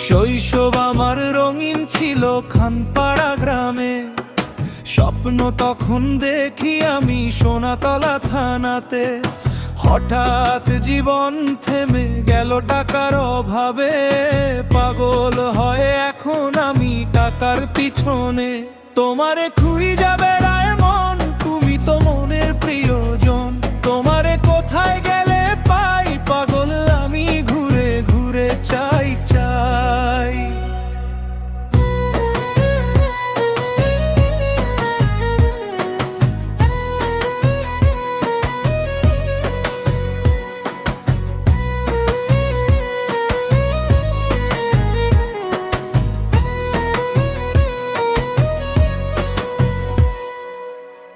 শৈশব আমার রঙিন ছিল খানপাড়া গ্রামে। স্বপ্ন তখন দেখি আমি সোনাতলা থানাতে। হঠাৎ জীবন থেমে গেল টাকার অভাবে। পাগল হয় এখন আমি টাকার পিছনে। তোমারে খুঁজে যাবে রায় মন, তুমি তো মনের প্রিয়জন। তোমারে কোথায় গেলে পাই, পাগল আমি ঘুরে ঘুরে চাই চাই।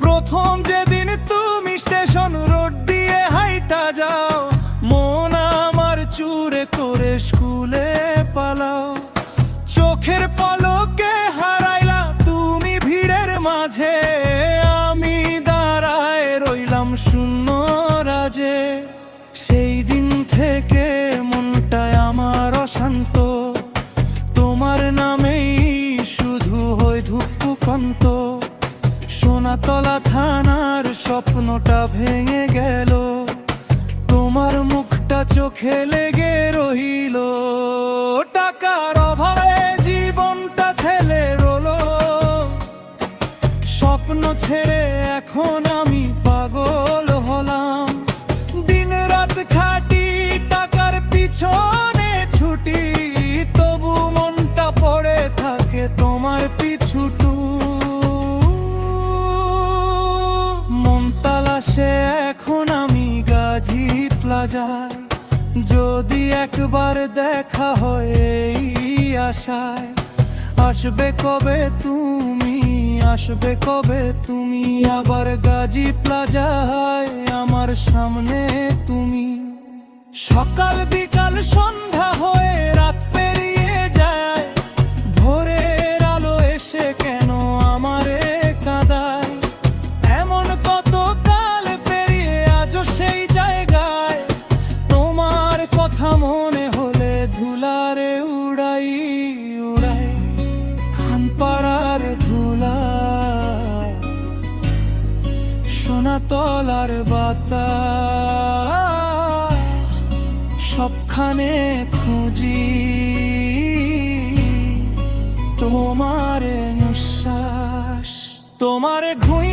প্রথম যেদিন তুমি স্টেশন রোড দিয়ে হাইটা যাও, মন আমার চুরে করে স্কুলে পালাও। চোখের পলকে হারাইলা তুমি ভিড়ের মাঝে, আমি দাঁড়ায় রইলাম শূন্য রাজে। সেই দিন থেকে মনটায় আমার অশান্ত, তোমার নামেই শুধু হয় ধুকপুকন্ত। সোনাতলা থানার স্বপ্নটা ভেঙে গেল, তোমার মুখটা চোখে লেগে রইল। টাকার অভাবে জীবনটা ঠেলে রলো, স্বপ্ন ছেড়ে এখন আমি পাগল হলাম। দিন রাত খাটি টাকার পিছনে ছুটি, তবু মনটা পড়ে থাকে তোমার পিছুটু। সে এখন আমি গাজী প্লাজায়, যদি একবার দেখা হয় এই আশায়। আসবে কবে তুমি, আসবে কবে তুমি আবার গাজী প্লাজায় আমার সামনে তুমি। সকাল বিকাল সন্ধ্যা হয়ে রাত পেরিয়ে যায়, ভোরের আলো এসে কেন আমারে কাঁদায়। এমন কত সেই জায়গায় তোমার কথা মনে হলে ধুলারে উড়াই উড়াই। খানপাড়ার ধুলা, সোনাতলার বাতাস, সবখানে খুঁজি তোমার নিঃশ্বাস। তোমারে ঘুই